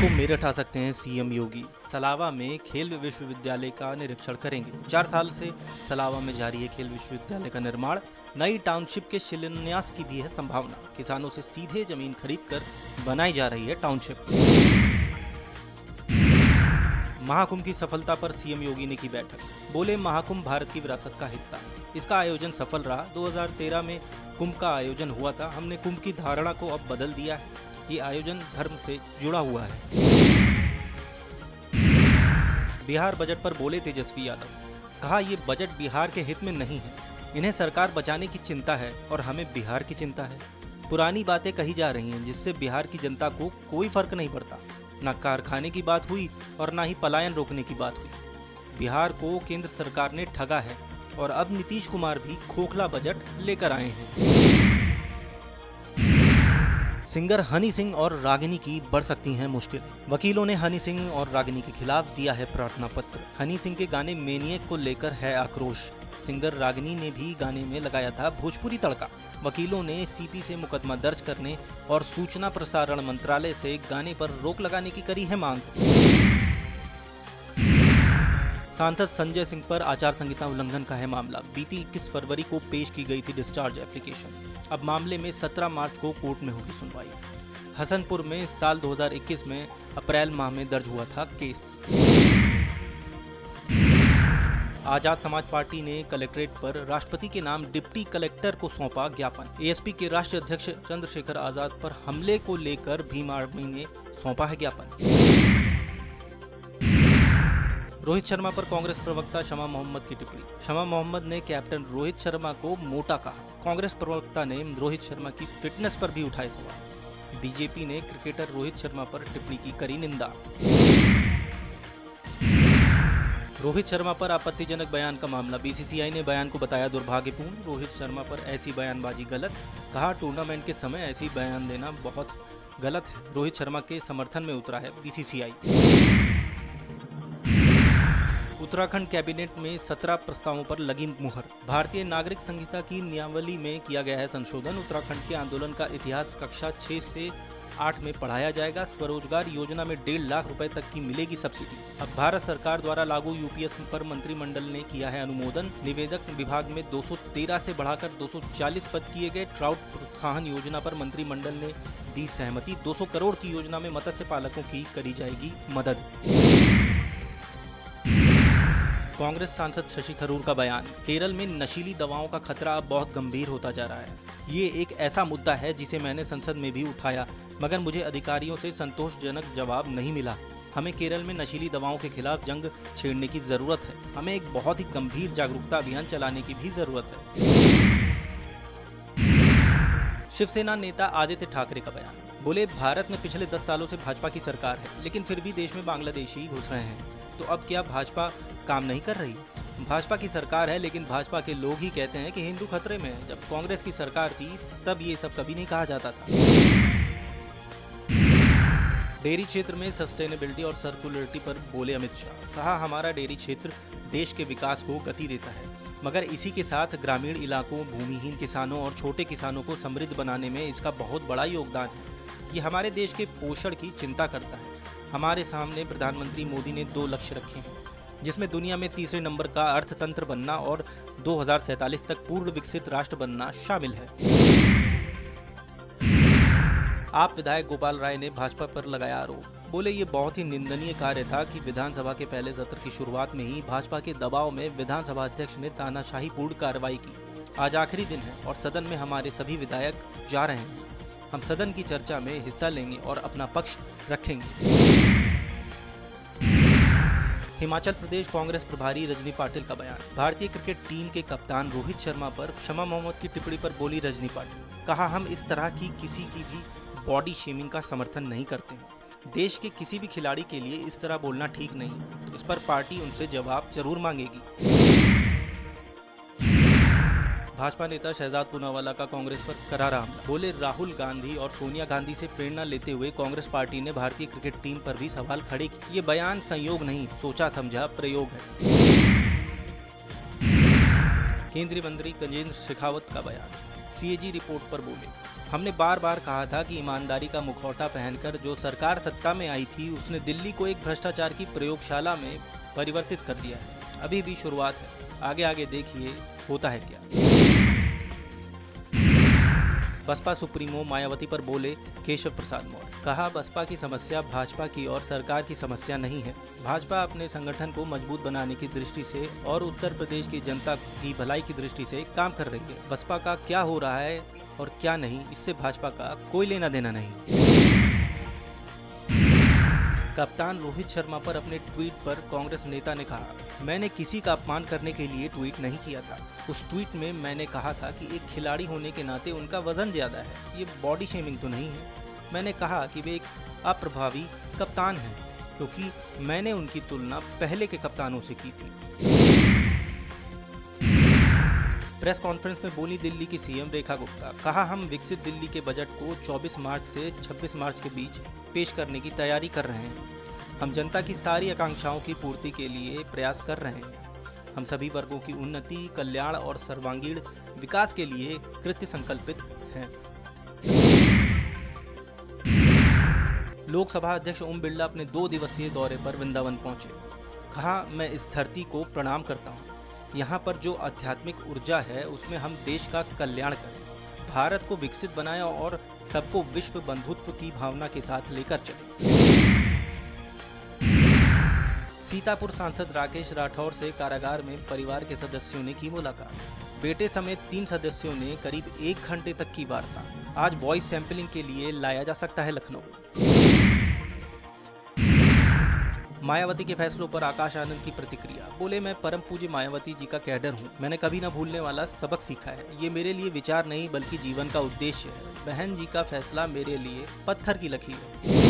को मेरठ आ सकते हैं सीएम योगी। सलावा में खेल विश्वविद्यालय का निरीक्षण करेंगे। 4 साल से सलावा में जारी है खेल विश्वविद्यालय का निर्माण। नई टाउनशिप के शिलान्यास की भी है संभावना। किसानों से सीधे जमीन खरीदकर बनाई जा रही है टाउनशिप। महाकुंभ की सफलता पर सीएम योगी ने की बैठक। बोले, महाकुंभ भारत की विरासत का हिस्सा। इसका आयोजन सफल रहा। 2013 में कुंभ का आयोजन हुआ था। हमने कुंभ की धारणा को अब बदल दिया है। ये आयोजन धर्म से जुड़ा हुआ है। बिहार बजट पर बोले तेजस्वी यादव। कहा, ये बजट बिहार के हित में नहीं है। इन्हें सरकार बचाने की चिंता है और हमें बिहार की चिंता है। पुरानी बातें कही जा रही हैं जिससे बिहार की जनता को कोई फर्क नहीं पड़ता। न कारखाने की बात हुई और न ही पलायन रोकने की बात हुई। बिहार को केंद्र सरकार ने ठगा है और अब नीतीश कुमार भी खोखला बजट लेकर आए हैं। सिंगर हनी सिंह और रागिनी की बढ़ सकती हैं मुश्किल। वकीलों ने हनी सिंह और रागिनी के खिलाफ दिया है प्रार्थना पत्र। हनी सिंह के गाने मैनिएक को लेकर है आक्रोश। सिंगर रागिनी ने भी गाने में लगाया था भोजपुरी तड़का। वकीलों ने सीपी से मुकदमा दर्ज करने और सूचना प्रसारण मंत्रालय से गाने पर रोक लगाने की करी है मांग। सांसद संजय सिंह पर आचार संहिता उल्लंघन का है मामला। बीती 21 फरवरी को पेश की गई थी डिस्चार्ज एप्लीकेशन। अब मामले में 17 मार्च को कोर्ट में होगी सुनवाई। हसनपुर में साल 2021 में अप्रैल माह में दर्ज हुआ था केस। आजाद समाज पार्टी ने कलेक्ट्रेट पर राष्ट्रपति के नाम डिप्टी कलेक्टर को सौंपा ज्ञापन। एएसपी के राष्ट्रीय अध्यक्ष चंद्रशेखर आजाद पर हमले को लेकर भीम आर्मी ने सौंपा है ज्ञापन। रोहित शर्मा पर कांग्रेस प्रवक्ता शमा मोहम्मद की टिप्पणी। शमा मोहम्मद ने कैप्टन रोहित शर्मा को मोटा कहा। कांग्रेस प्रवक्ता ने रोहित शर्मा की फिटनेस पर भी उठाए सवाल। बीजेपी ने क्रिकेटर रोहित शर्मा पर टिप्पणी की करी निंदा। रोहित शर्मा पर आपत्तिजनक बयान का मामला। बीसीसीआई ने बयान को बताया दुर्भाग्यपूर्ण। रोहित शर्मा पर ऐसी बयानबाजी गलत। कहा, टूर्नामेंट के समय ऐसी बयान देना बहुत गलत है। रोहित शर्मा के समर्थन में उतरा है बीसीसीआई। उत्तराखंड कैबिनेट में 17 प्रस्तावों पर लगी मुहर। भारतीय नागरिक संहिता की नियमावली में किया गया है संशोधन। उत्तराखंड के आंदोलन का इतिहास कक्षा 6 से 8 में पढ़ाया जाएगा। स्वरोजगार योजना में 1.5 लाख रुपए तक की मिलेगी सब्सिडी। अब भारत सरकार द्वारा लागू यूपीएस पर मंत्रिमंडल ने किया है अनुमोदन। निवेदक विभाग में 213 से बढ़ाकर 240 पद किए गए। ट्राउट प्रोत्साहन योजना पर मंत्रिमंडल ने दी सहमति। 200 करोड़ की योजना में मत्स्य पालकों की करी जाएगी मदद। कांग्रेस सांसद शशि थरूर का बयान। केरल में नशीली दवाओं का खतरा अब बहुत गंभीर होता जा रहा है। ये एक ऐसा मुद्दा है जिसे मैंने संसद में भी उठाया, मगर मुझे अधिकारियों से संतोषजनक जवाब नहीं मिला। हमें केरल में नशीली दवाओं के खिलाफ जंग छेड़ने की जरूरत है। हमें एक बहुत ही गंभीर जागरूकता अभियान चलाने की भी जरूरत है। शिवसेना नेता आदित्य ठाकरे का बयान। बोले, भारत में पिछले 10 सालों से भाजपा की सरकार है, लेकिन फिर भी देश में बांग्लादेशी घुस रहे हैं। तो अब क्या भाजपा काम नहीं कर रही? भाजपा की सरकार है, लेकिन भाजपा के लोग ही कहते हैं कि हिंदू खतरे में है। जब कांग्रेस की सरकार थी तब ये सब कभी नहीं कहा जाता था। डेयरी क्षेत्र में सस्टेनेबिलिटी और सर्कुलरिटी पर बोले अमित शाह। कहा, हमारा डेयरी क्षेत्र देश के विकास को गति देता है, मगर इसी के साथ ग्रामीण इलाकों, भूमिहीन किसानों और छोटे किसानों को समृद्ध बनाने में इसका बहुत बड़ा योगदान है। ये हमारे देश के पोषण की चिंता करता है। हमारे सामने प्रधानमंत्री मोदी ने 2 लक्ष्य रखे हैं, जिसमें दुनिया में तीसरे नंबर का अर्थतंत्र बनना और 2047 तक पूर्ण विकसित राष्ट्र बनना शामिल है। आप विधायक गोपाल राय ने भाजपा पर लगाया आरोप। बोले, ये बहुत ही निंदनीय कार्य था कि विधानसभा के पहले सत्र की शुरुआत में ही भाजपा के दबाव में विधानसभा अध्यक्ष ने तानाशाहीपूर्ण कार्रवाई की। आज आखिरी दिन है और सदन में हमारे सभी विधायक जा रहे हैं। हम सदन की चर्चा में हिस्सा लेंगे और अपना पक्ष रखेंगे। हिमाचल प्रदेश कांग्रेस प्रभारी रजनी पाटिल का बयान। भारतीय क्रिकेट टीम के कप्तान रोहित शर्मा पर शमा मोहम्मद की टिप्पणी पर बोली रजनी पाटिल। कहा, हम इस तरह की किसी की भी बॉडी शेमिंग का समर्थन नहीं करते हैं। देश के किसी भी खिलाड़ी के लिए इस तरह बोलना ठीक नहीं। इस पर पार्टी उनसे जवाब जरूर मांगेगी। भाजपा नेता शहजाद पूनावाला का कांग्रेस पर करारा हमला। बोले, राहुल गांधी और सोनिया गांधी से प्रेरणा लेते हुए कांग्रेस पार्टी ने भारतीय क्रिकेट टीम पर भी सवाल खड़े किए। ये बयान संयोग नहीं, सोचा समझा प्रयोग है। केंद्रीय मंत्री गजेंद्र शेखावत का बयान। सीएजी रिपोर्ट पर बोले, हमने बार बार कहा था कि ईमानदारी का मुखौटा पहनकर जो सरकार सत्ता में आई थी उसने दिल्ली को एक भ्रष्टाचार की प्रयोगशाला में परिवर्तित कर दिया है। अभी भी शुरुआत है, आगे आगे देखिए होता है क्या। बसपा सुप्रीमो मायावती पर बोले केशव प्रसाद मौर्य, कहा बसपा की समस्या भाजपा की और सरकार की समस्या नहीं है। भाजपा अपने संगठन को मजबूत बनाने की दृष्टि से और उत्तर प्रदेश की जनता की भलाई की दृष्टि से काम कर रही है। बसपा का क्या हो रहा है और क्या नहीं, इससे भाजपा का कोई लेना देना नहीं। कप्तान रोहित शर्मा पर अपने ट्वीट पर कांग्रेस नेता ने कहा, मैंने किसी का अपमान करने के लिए ट्वीट नहीं किया था। उस ट्वीट में मैंने कहा था कि एक खिलाड़ी होने के नाते उनका वजन ज्यादा है। ये बॉडी शेमिंग तो नहीं है। मैंने कहा कि वे एक अप्रभावी कप्तान हैं क्योंकि मैंने उनकी तुलना पहले के कप्तानों से की थी। प्रेस कॉन्फ्रेंस में बोली दिल्ली की सीएम रेखा गुप्ता, कहा हम विकसित दिल्ली के बजट को 24 मार्च से 26 मार्च के बीच पेश करने की तैयारी कर रहे हैं। हम जनता की सारी आकांक्षाओं की पूर्ति के लिए प्रयास कर रहे हैं। हम सभी वर्गों की उन्नति, कल्याण और सर्वांगीण विकास के लिए कृत्य संकल्पित हैं। लोकसभा अध्यक्ष ओम बिरला अपने 2 दिवसीय दौरे पर वृंदावन पहुंचे। कहा, मैं इस धरती को प्रणाम करता हूं। यहाँ पर जो आध्यात्मिक ऊर्जा है उसमें हम देश का कल्याण करें, भारत को विकसित बनाएं और सबको विश्व बंधुत्व की भावना के साथ लेकर चलें। सीतापुर सांसद राकेश राठौर से कारागार में परिवार के सदस्यों ने की मुलाकात। बेटे समेत 3 सदस्यों ने करीब 1 घंटे तक की वार्ता। आज वॉइस सैंपलिंग के लिए लाया जा सकता है लखनऊ। मायावती के फैसलों पर आकाश आनंद की प्रतिक्रिया, बोले मैं परम पूज्य मायावती जी का कैडर हूँ। मैंने कभी न भूलने वाला सबक सीखा है। ये मेरे लिए विचार नहीं बल्कि जीवन का उद्देश्य है। बहन जी का फैसला मेरे लिए पत्थर की लकीर है।